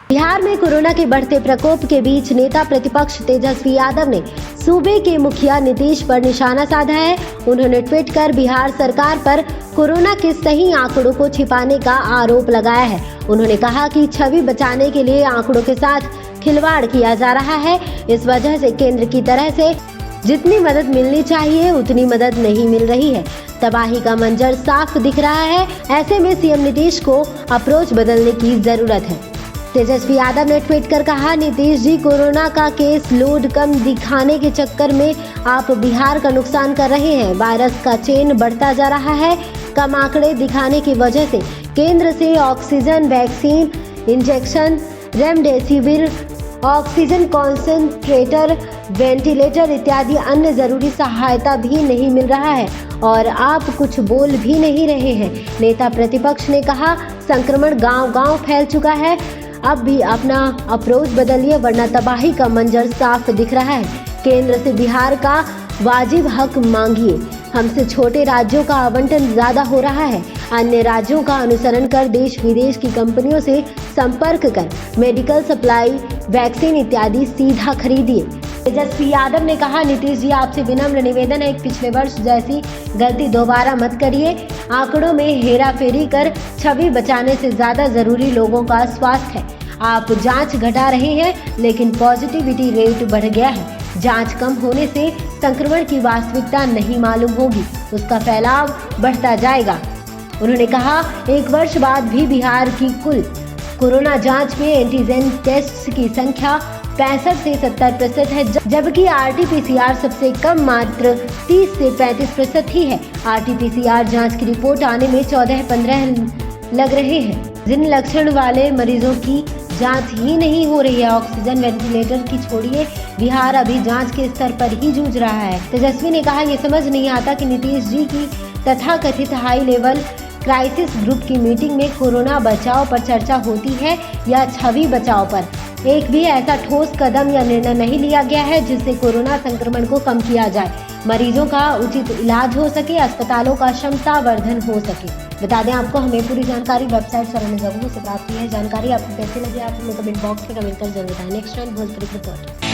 बिहार में कोरोना के बढ़ते प्रकोप के बीच नेता प्रतिपक्ष तेजस्वी यादव ने सूबे के मुखिया नीतीश पर निशाना साधा है। उन्होंने ट्वीट कर बिहार सरकार पर कोरोना के सही आंकड़ों को छिपाने का आरोप लगाया है। उन्होंने कहा कि छवि बचाने के लिए आंकड़ों के साथ खिलवाड़ किया जा रहा है। इस वजह से केंद्र की तरफ से जितनी मदद मिलनी चाहिए उतनी मदद नहीं मिल रही है। तबाही का मंजर साफ दिख रहा है। ऐसे में सीएम नीतीश को अप्रोच बदलने की जरूरत है। तेजस्वी यादव ने ट्वीट कर कहा, नीतीश जी, कोरोना का केस लोड कम दिखाने के चक्कर में आप बिहार का नुकसान कर रहे हैं। वायरस का चेन बढ़ता जा रहा है। कम आंकड़े दिखाने की वजह से केंद्र से oxygen, vaccine, injection, remdesivir, oxygen concentrator, ventilator इत्यादि अन्य जरूरी सहायता भी नहीं मिल रहा है और आप कुछ बोल भी नहीं रहे हैं। नेता प्रतिपक्ष ने कहा, संक्रमण गांव-गांव फैल चुका है। अब भी अपना अप्रोच बदलिए वरना तबाही का मंजर साफ दिख रहा है। केंद्र से बिहार का वाजिब हक मांगिए। हमसे छोटे राज्यों का आवंटन ज्यादा हो रहा है। अन्य राज्यों का अनुसरण कर देश विदेश की कंपनियों से संपर्क कर मेडिकल सप्लाई, वैक्सीन इत्यादि सीधा खरीदिए। तेजस्वी यादव ने कहा, नीतीश जी, आपसे विनम्र निवेदन है, पिछले वर्ष जैसी गलती दोबारा मत करिए। आंकड़ों में हेराफेरी कर छवि बचाने से ज्यादा जरूरी लोगों का स्वास्थ्य है। आप जांच घटा रहे हैं लेकिन पॉजिटिविटी रेट बढ़ गया है। जांच कम होने से संक्रमण की वास्तविकता नहीं मालूम होगी, उसका फैलाव बढ़ता जाएगा। उन्होंने कहा, एक वर्ष बाद भी बिहार की कुल कोरोना जांच में एंटीजन टेस्ट की संख्या 65 से 70% है, जबकि RT-PCR सबसे कम मात्र 30 से 35% ही है। RT-PCR जांच की रिपोर्ट आने में 14-15 लग रहे हैं। जिन लक्षण वाले मरीजों की जांच ही नहीं हो रही है, ऑक्सीजन, वेंटिलेटर की छोड़िए, बिहार अभी जांच के स्तर पर ही जूझ रहा है। तेजस्वी ने कहा, ये समझ नहीं आता कि नीतीश जी की तथाकथित हाई लेवल क्राइसिस ग्रुप की मीटिंग में कोरोना बचाव पर चर्चा होती है या छवि बचाव पर। एक भी ऐसा ठोस कदम या निर्णय नहीं लिया गया है जिससे कोरोना संक्रमण को कम किया जाए, मरीजों का उचित इलाज हो सके, अस्पतालों का क्षमता वर्धन हो सके। बता दें आपको, हमें पूरी जानकारी वेबसाइट और अन्य जगहों से प्राप्त की है। जानकारी आपको कैसी लगी आप हमें कमेंट बॉक्स में कमेंट कर जरूर बताएं। Next time Bhojpuri report.